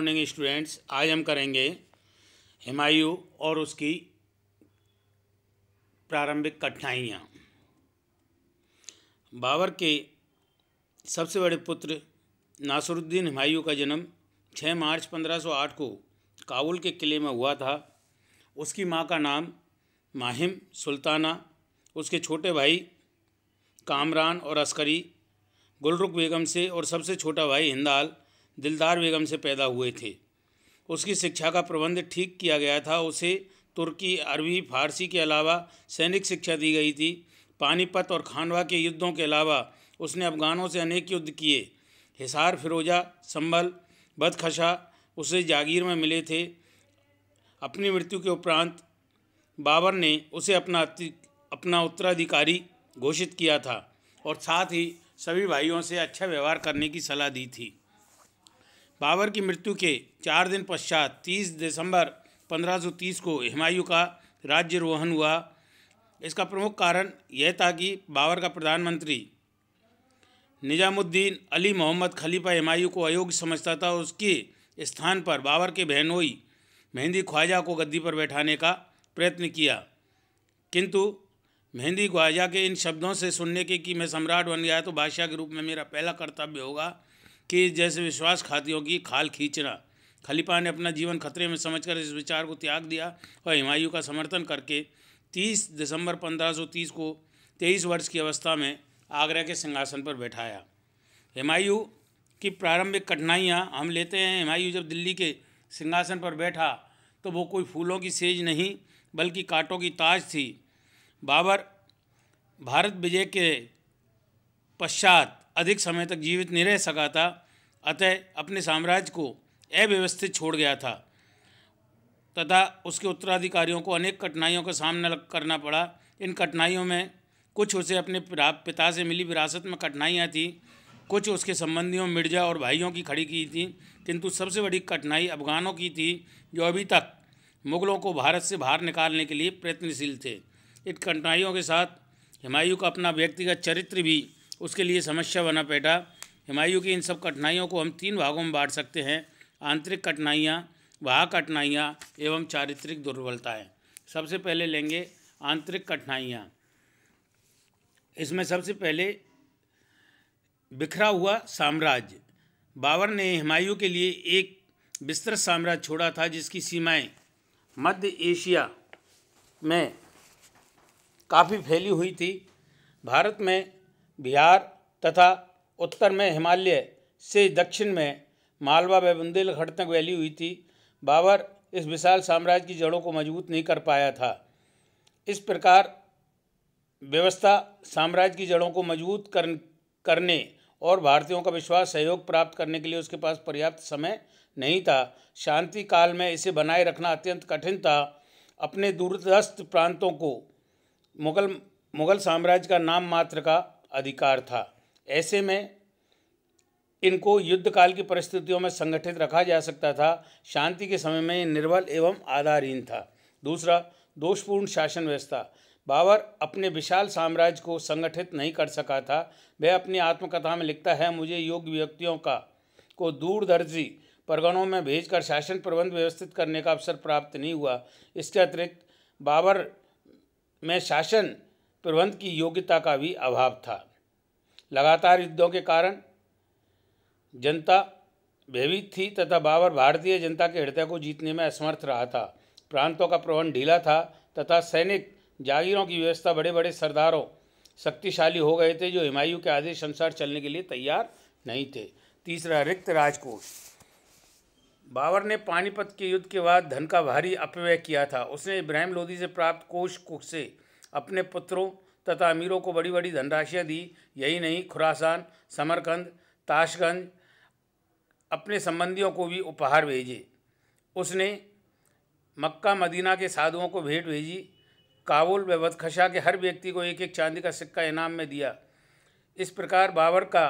Morning students, आज हम करेंगे हुमायूं और उसकी प्रारंभिक कठिनाइयाँ। बाबर के सबसे बड़े पुत्र नासिरुद्दीन हुमायूं का जन्म 6 मार्च 1508 को काबुल के किले में हुआ था। उसकी माँ का नाम माहिम सुल्ताना, उसके छोटे भाई कामरान और अस्करी गुलरुख बेगम से और सबसे छोटा भाई हिंदाल दिलदार बेगम से पैदा हुए थे। उसकी शिक्षा का प्रबंध ठीक किया गया था। उसे तुर्की, अरबी, फारसी के अलावा सैनिक शिक्षा दी गई थी। पानीपत और खानवा के युद्धों के अलावा उसने अफगानों से अनेक युद्ध किए। हिसार, फिरोजा, संभल, बदखशा उसे जागीर में मिले थे। अपनी मृत्यु के उपरांत बाबर ने उसे अपना उत्तराधिकारी घोषित किया था और साथ ही सभी भाइयों से अच्छा व्यवहार करने की सलाह दी थी। बाबर की मृत्यु के 4 दिन पश्चात 30 दिसंबर 1530 को हुमायूं का राज्यारोहण हुआ। इसका प्रमुख कारण यह था कि बाबर का प्रधानमंत्री निजामुद्दीन अली मोहम्मद खलीफा हुमायूं को अयोग्य समझता था। उसके स्थान पर बाबर के बहनोई मेहंदी ख्वाजा को गद्दी पर बैठाने का प्रयत्न किया, किंतु मेहंदी ख्वाजा के इन शब्दों से सुनने के कि मैं सम्राट बन गया तो बादशाह के रूप में मेरा पहला कर्तव्य होगा कि जैसे विश्वासघातियों की खाल खींचना। खलीफा ने अपना जीवन खतरे में समझकर इस विचार को त्याग दिया और हुमायूं का समर्थन करके 30 दिसंबर 1530 को 23 वर्ष की अवस्था में आगरा के सिंहासन पर बैठाया। हुमायूं की प्रारंभिक कठिनाइयाँ हम लेते हैं। हुमायूं जब दिल्ली के सिंहासन पर बैठा तो वो कोई फूलों की सेज नहीं बल्कि कांटों की ताज थी। बाबर भारत विजय के पश्चात अधिक समय तक जीवित नहीं रह सका था, अतः अपने साम्राज्य को अव्यवस्थित छोड़ गया था तथा उसके उत्तराधिकारियों को अनेक कठिनाइयों का सामना करना पड़ा। इन कठिनाइयों में कुछ उसे अपने पिता से मिली विरासत में कठिनाइयाँ थी, कुछ उसके संबंधियों मिर्जा और भाइयों की खड़ी की थी, किंतु सबसे बड़ी कठिनाई अफगानों की थी जो अभी तक मुग़लों को भारत से बाहर निकालने के लिए प्रयत्नशील थे। इन कठिनाइयों के साथ हुमायूं का अपना व्यक्तिगत चरित्र भी उसके लिए समस्या बना बैठा। हुमायूं की इन सब कठिनाइयों को हम 3 भागों में बांट सकते हैं: आंतरिक कठिनाइयाँ, बाह्य कठिनाइयाँ एवं चारित्रिक दुर्बलताएँ। सबसे पहले लेंगे आंतरिक कठिनाइयाँ। इसमें सबसे पहले बिखरा हुआ साम्राज्य। बाबर ने हुमायूं के लिए एक विस्तृत साम्राज्य छोड़ा था जिसकी सीमाएं मध्य एशिया में काफ़ी फैली हुई थी। भारत में बिहार तथा उत्तर में हिमालय से दक्षिण में मालवा व बुंदेलखंड तक फैली हुई थी। बाबर इस विशाल साम्राज्य की जड़ों को मजबूत नहीं कर पाया था। इस प्रकार व्यवस्था साम्राज्य की जड़ों को मजबूत करने और भारतीयों का विश्वास सहयोग प्राप्त करने के लिए उसके पास पर्याप्त समय नहीं था। शांति काल में इसे बनाए रखना अत्यंत कठिन था। अपने दूरदस्त प्रांतों को मुगल साम्राज्य का नाम मात्र का अधिकार था। ऐसे में इनको युद्ध काल की परिस्थितियों में संगठित रखा जा सकता था। शांति के समय में निर्बल एवं आधारहीन था। दूसरा, दोषपूर्ण शासन व्यवस्था। बाबर अपने विशाल साम्राज्य को संगठित नहीं कर सका था। वह अपनी आत्मकथा में लिखता है, मुझे योग्य व्यक्तियों को दूरदर्शी परगनों में भेजकर शासन प्रबंध व्यवस्थित करने का अवसर प्राप्त नहीं हुआ। इसके अतिरिक्त बाबर में शासन प्रबंध की योग्यता का भी अभाव था। लगातार युद्धों के कारण जनता भयभीत थी तथा बाबर भारतीय जनता के हृदय को जीतने में असमर्थ रहा था। प्रांतों का प्रबंध ढीला था तथा सैनिक जागीरों की व्यवस्था बड़े बड़े सरदारों शक्तिशाली हो गए थे जो हुमायूं के आदेश अनुसार चलने के लिए तैयार नहीं थे। तीसरा, रिक्त राजकोष। बाबर ने पानीपत के युद्ध के बाद धन का भारी अपव्यय किया था। उसने इब्राहिम लोदी से प्राप्त कोष से अपने पुत्रों तथा अमीरों को बड़ी बड़ी धनराशियाँ दी। यही नहीं, खुरासान, समरकंद, ताशगंज अपने संबंधियों को भी उपहार भेजे। उसने मक्का मदीना के साधुओं को भेंट भेजी। काबुल व बदखशा के हर व्यक्ति को एक एक चांदी का सिक्का इनाम में दिया। इस प्रकार बाबर का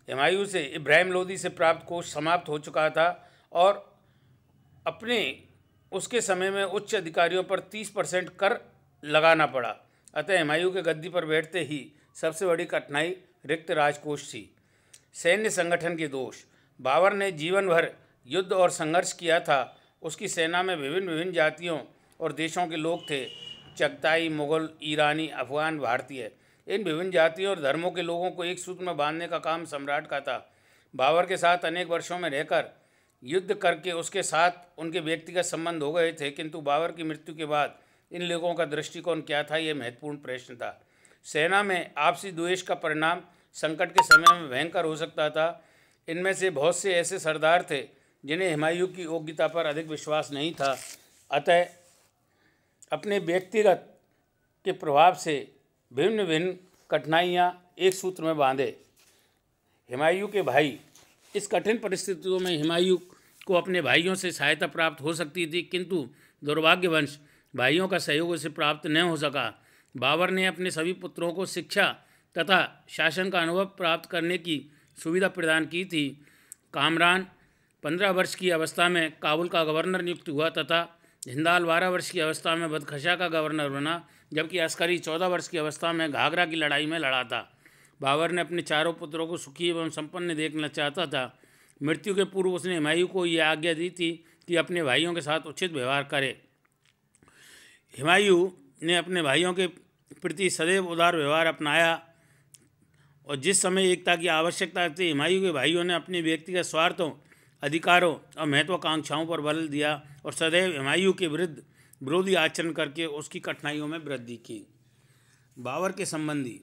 हुमायूं से इब्राहिम लोदी से प्राप्त कोष समाप्त हो चुका था और अपने उसके समय में उच्च अधिकारियों पर 30% कर लगाना पड़ा। अतः हुमायूं के गद्दी पर बैठते ही सबसे बड़ी कठिनाई रिक्त राजकोष थी। सैन्य संगठन के दोष। बाबर ने जीवन भर युद्ध और संघर्ष किया था, उसकी सेना में विभिन्न विभिन्न जातियों और देशों के लोग थे। चगताई, मुगल, ईरानी, अफगान, भारतीय, इन विभिन्न जातियों और धर्मों के लोगों को एक सूत्र में बांधने का काम सम्राट का था। बाबर के साथ अनेक वर्षों में रहकर युद्ध करके उसके साथ उनके व्यक्तिगत संबंध हो गए थे, किंतु बाबर की मृत्यु के बाद इन लोगों का दृष्टिकोण क्या था, यह महत्वपूर्ण प्रश्न था। सेना में आपसी द्वेष का परिणाम संकट के समय में भयंकर हो सकता था। इनमें से बहुत से ऐसे सरदार थे जिन्हें हुमायूं की योग्यता पर अधिक विश्वास नहीं था, अतः अपने व्यक्तिगत के प्रभाव से भिन्न भिन्न कठिनाइयाँ एक सूत्र में बांधे। हुमायूं के भाई, इस कठिन परिस्थितियों में हुमायूं को अपने भाइयों से सहायता प्राप्त हो सकती थी, किंतु दुर्भाग्यवश भाइयों का सहयोग उसे प्राप्त न हो सका। बाबर ने अपने सभी पुत्रों को शिक्षा तथा शासन का अनुभव प्राप्त करने की सुविधा प्रदान की थी। कामरान 15 वर्ष की अवस्था में काबुल का गवर्नर नियुक्त हुआ तथा हिंदाल 12 वर्ष की अवस्था में बदखशा का गवर्नर बना, जबकि अस्करी 14 वर्ष की अवस्था में घाघरा की लड़ाई में लड़ा था। बाबर ने अपने चारों पुत्रों को सुखी एवं संपन्न देखना चाहता था। मृत्यु के पूर्व उसने हुमायूं को यह आज्ञा दी थी कि अपने भाइयों के साथ उचित व्यवहार करे। हुमायूं ने अपने भाइयों के प्रति सदैव उदार व्यवहार अपनाया और जिस समय एकता की आवश्यकता थी, हुमायूं के भाइयों ने अपने व्यक्तिगत स्वार्थों, अधिकारों और महत्वाकांक्षाओं पर बल दिया और सदैव हुमायूं के विरुद्ध विरोधी आचरण करके उसकी कठिनाइयों में वृद्धि की। बाबर के संबंधी,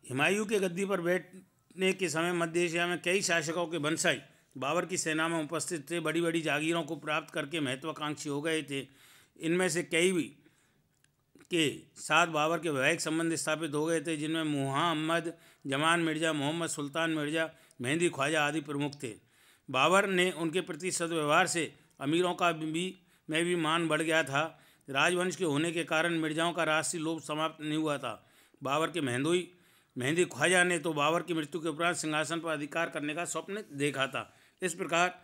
हुमायूं के गद्दी पर बैठने के समय मध्य एशिया में कई शासकों के वंशज बाबर की सेना में उपस्थित थे। बड़ी बड़ी जागीरों को प्राप्त करके महत्वाकांक्षी हो गए थे। इनमें से कई भी के साथ बाबर के वैवाहिक संबंध स्थापित हो गए थे, जिनमें मुहम्मद जमान मिर्ज़ा, मोहम्मद सुल्तान मिर्ज़ा, मेहंदी ख्वाजा आदि प्रमुख थे। बाबर ने उनके प्रति सद्व्यवहार से अमीरों का भी मान बढ़ गया था। राजवंश के होने के कारण मिर्जाओं का राजसी लोभ समाप्त नहीं हुआ था। बाबर के मेहंदी ख्वाजा ने तो बाबर की मृत्यु के उपरांत सिंहासन पर अधिकार करने का स्वप्न देखा था। इस प्रकार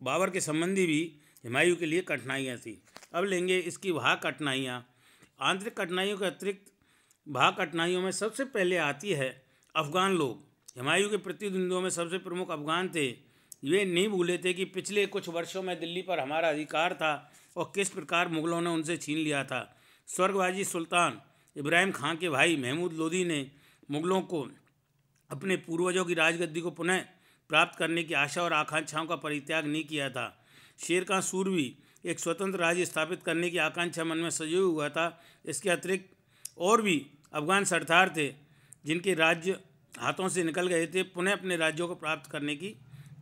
बाबर के संबंधी भी हुमायूं के लिए कठिनाइयाँ थी। अब लेंगे इसकी वह कठिनाइयाँ। आंतरिक कठिनाइयों के अतिरिक्त भाग कठिनाइयों में सबसे पहले आती है अफ़गान लोग। हुमायूं के प्रतिद्वंदियों में सबसे प्रमुख अफ़गान थे। वे नहीं भूले थे कि पिछले कुछ वर्षों में दिल्ली पर हमारा अधिकार था और किस प्रकार मुग़लों ने उनसे छीन लिया था। स्वर्गवासी सुल्तान इब्राहिम खां के भाई महमूद लोदी ने मुग़लों को अपने पूर्वजों की राजगद्दी को पुनः प्राप्त करने की आशा और आकांक्षाओं का परित्याग नहीं किया था। शेर खां सूरवी एक स्वतंत्र राज्य स्थापित करने की आकांक्षा मन में सजोए हुआ था। इसके अतिरिक्त और भी अफ़गान सरदार थे जिनके राज्य हाथों से निकल गए थे, पुनः अपने राज्यों को प्राप्त करने की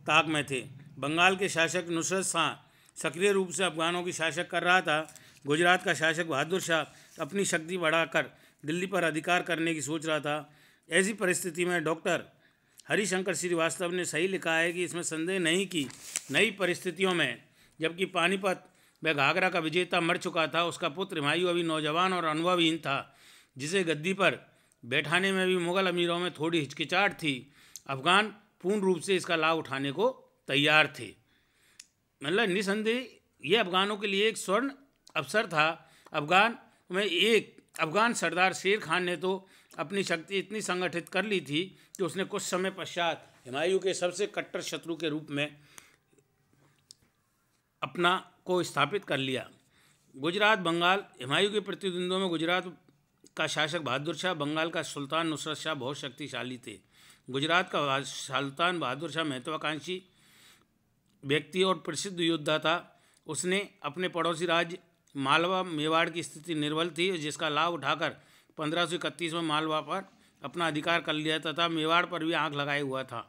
ताक में थे। बंगाल के शासक नुसरत शाह सक्रिय रूप से अफ़गानों की शासक कर रहा था। गुजरात का शासक बहादुर शाह अपनी शक्ति बढ़ाकर दिल्ली पर अधिकार करने की सोच रहा था। ऐसी परिस्थिति में डॉक्टर हरिशंकर श्रीवास्तव ने सही लिखा है कि इसमें संदेह नहीं कि नई परिस्थितियों में जबकि पानीपत व घाघरा का विजेता मर चुका था, उसका पुत्र हुमायूं अभी नौजवान और अनुभवहीन था, जिसे गद्दी पर बैठाने में भी मुग़ल अमीरों में थोड़ी हिचकिचाहट थी। अफ़गान पूर्ण रूप से इसका लाभ उठाने को तैयार थे। मतलब निसंदेह ये अफ़गानों के लिए एक स्वर्ण अवसर था। अफ़गान में एक अफ़गान सरदार शेर खान ने तो अपनी शक्ति इतनी संगठित कर ली थी कि उसने कुछ समय पश्चात हुमायूं के सबसे कट्टर शत्रु के रूप में अपना को स्थापित कर लिया। गुजरात, बंगाल। हुमायूं के प्रतिद्वंदियों में गुजरात का शासक बहादुर शाह, बंगाल का सुल्तान नुसरत शाह बहुत शक्तिशाली थे। गुजरात का सुल्तान बहादुर शाह महत्वाकांक्षी व्यक्ति और प्रसिद्ध योद्धा था। उसने अपने पड़ोसी राज्य मालवा मेवाड़ की स्थिति निर्बल थी, जिसका लाभ उठाकर 1531 में मालवा पर अपना अधिकार कर लिया तथा मेवाड़ पर भी आंख लगाए हुआ था।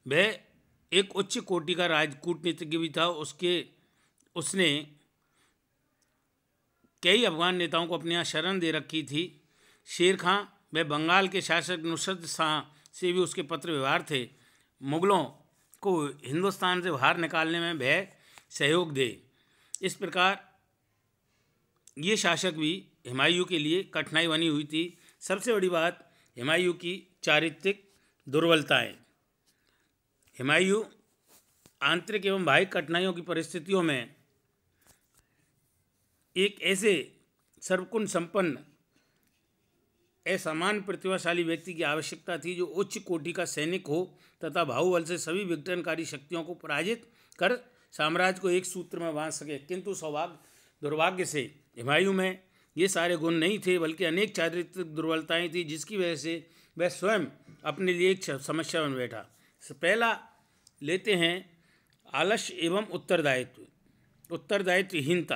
वह एक उच्च कोटि का राजकूटनीतिज्ञ भी था। उसने कई अफ़गान नेताओं को अपने यहाँ शरण दे रखी थी। शेर खां व बंगाल के शासक नुसरत शाह से भी उसके पत्र व्यवहार थे। मुग़लों को हिंदुस्तान से बाहर निकालने में वह सहयोग दे। इस प्रकार ये शासक भी हुमायूं के लिए कठिनाई बनी हुई थी। सबसे बड़ी बात हुमायूं की चारित्रिक दुर्बलताएं। हुमायूं आंतरिक एवं बाह्य कठिनाइयों की परिस्थितियों में एक ऐसे सर्वगुण संपन्न असामान्य प्रतिभाशाली व्यक्ति की आवश्यकता थी जो उच्च कोटि का सैनिक हो तथा बाहुबल से सभी विघटनकारी शक्तियों को पराजित कर साम्राज्य को एक सूत्र में बांध सके। किंतु दुर्भाग्य से हुमायूं में ये सारे गुण नहीं थे, बल्कि अनेक चारित्रिक दुर्बलताएं थी, जिसकी वजह से वह स्वयं अपने लिए एक समस्या बन बैठा। पहला लेते हैं आलस्य एवं उत्तरदायित्वहीनता।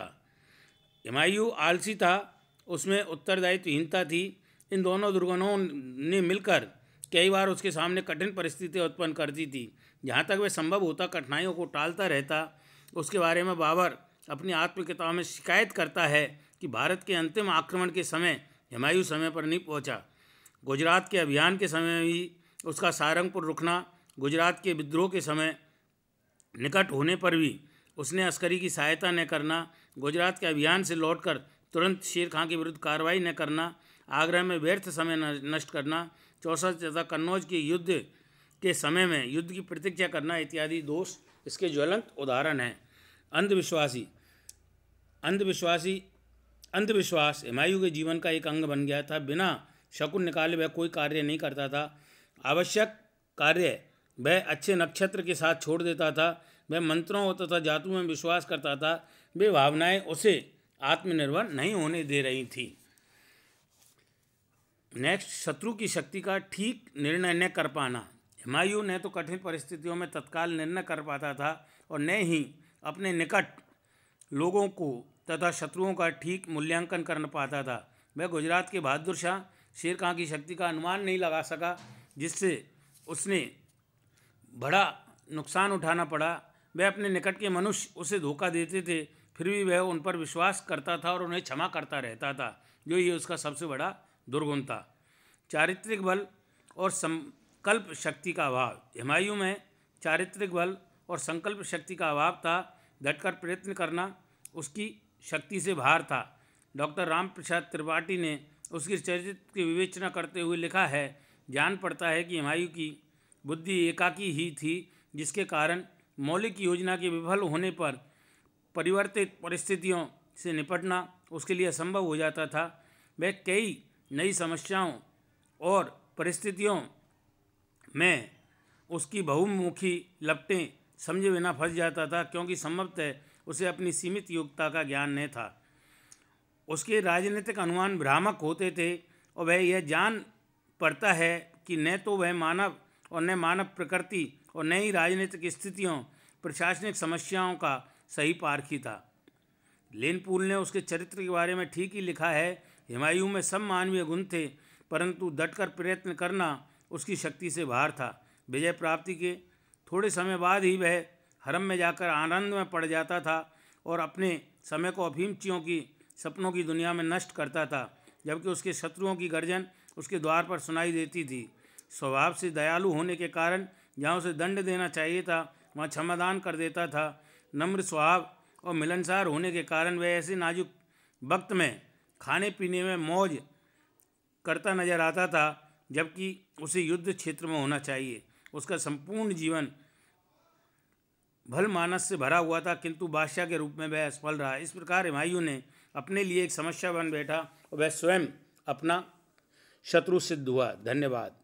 हुमायूं आलसी था, उसमें उत्तरदायित्वहीनता थी। इन दोनों दुर्गुणों ने मिलकर कई बार उसके सामने कठिन परिस्थितियां उत्पन्न करती थी। जहाँ तक वह संभव होता कठिनाइयों को टालता रहता। उसके बारे में बाबर अपनी आत्मकथा में शिकायत करता है कि भारत के अंतिम आक्रमण के समय हुमायूं समय पर नहीं पहुँचा। गुजरात के अभियान के समय भी उसका सारंगपुर रुकना, गुजरात के विद्रोह के समय निकट होने पर भी उसने अस्करी की सहायता न करना, गुजरात के अभियान से लौटकर तुरंत शेर खां के विरुद्ध कार्रवाई न करना, आगरा में व्यर्थ समय नष्ट करना, चौसा तथा कन्नौज के युद्ध के समय में युद्ध की प्रतीक्षा करना इत्यादि दोष इसके ज्वलंत उदाहरण हैं। अंधविश्वास हुमायूं के जीवन का एक अंग बन गया था। बिना शकुन निकाले वह कोई कार्य नहीं करता था। आवश्यक कार्य वह अच्छे नक्षत्र के साथ छोड़ देता था। वह मंत्रों तथा जादू में विश्वास करता था। वे भावनाएं उसे आत्मनिर्भर नहीं होने दे रही थी। नेक्स्ट, शत्रु की शक्ति का ठीक निर्णय न कर पाना। हुमायूं न तो कठिन परिस्थितियों में तत्काल निर्णय कर पाता था और न ही अपने निकट लोगों को तथा शत्रुओं का ठीक मूल्यांकन कर पाता था। वह गुजरात के बहादुर शाह शेर खां की शक्ति का अनुमान नहीं लगा सका, जिससे उसने बड़ा नुकसान उठाना पड़ा। वह अपने निकट के मनुष्य उसे धोखा देते थे, फिर भी वह उन पर विश्वास करता था और उन्हें क्षमा करता रहता था, जो ये उसका सबसे बड़ा दुर्गुण था। चारित्रिक बल और संकल्प शक्ति का अभाव। हुमायूं में चारित्रिक बल और संकल्प शक्ति का अभाव था। डटकर प्रयत्न करना उसकी शक्ति से बाहर था। डॉक्टर राम प्रसाद त्रिपाठी ने उसकी चरित्र की विवेचना करते हुए लिखा है, जान पड़ता है कि हुमायूं की बुद्धि एकाकी ही थी, जिसके कारण मौलिक योजना के विफल होने पर परिवर्तित परिस्थितियों से निपटना उसके लिए असंभव हो जाता था। वह कई नई समस्याओं और परिस्थितियों में उसकी बहुमुखी लपटें समझे बिना फंस जाता था, क्योंकि संभवतः उसे अपनी सीमित योग्यता का ज्ञान न था। उसके राजनीतिक अनुमान भ्रामक होते थे और वह यह जान पड़ता है कि न तो वह मानव और न मानव प्रकृति और न ही राजनीतिक स्थितियों प्रशासनिक समस्याओं का सही पारखी था। लेनपूल ने उसके चरित्र के बारे में ठीक ही लिखा है, हुमायूं में सब मानवीय गुण थे, परंतु डटकर प्रयत्न करना उसकी शक्ति से बाहर था। विजय प्राप्ति के थोड़े समय बाद ही वह हरम में जाकर आनंद में पड़ जाता था और अपने समय को अफीमचियों की सपनों की दुनिया में नष्ट करता था, जबकि उसके शत्रुओं की गर्जन उसके द्वार पर सुनाई देती थी। स्वभाव से दयालु होने के कारण जहाँ उसे दंड देना चाहिए था वहाँ क्षमादान कर देता था। नम्र स्वभाव और मिलनसार होने के कारण वह ऐसे नाजुक वक्त में खाने पीने में मौज करता नजर आता था, जबकि उसे युद्ध क्षेत्र में होना चाहिए। उसका संपूर्ण जीवन भल मानस से भरा हुआ था, किंतु बादशाह के रूप में वह असफल रहा। इस प्रकार हुमायूं ने अपने लिए एक समस्या बन बैठा और वह स्वयं अपना शत्रु सिद्ध हुआ। धन्यवाद।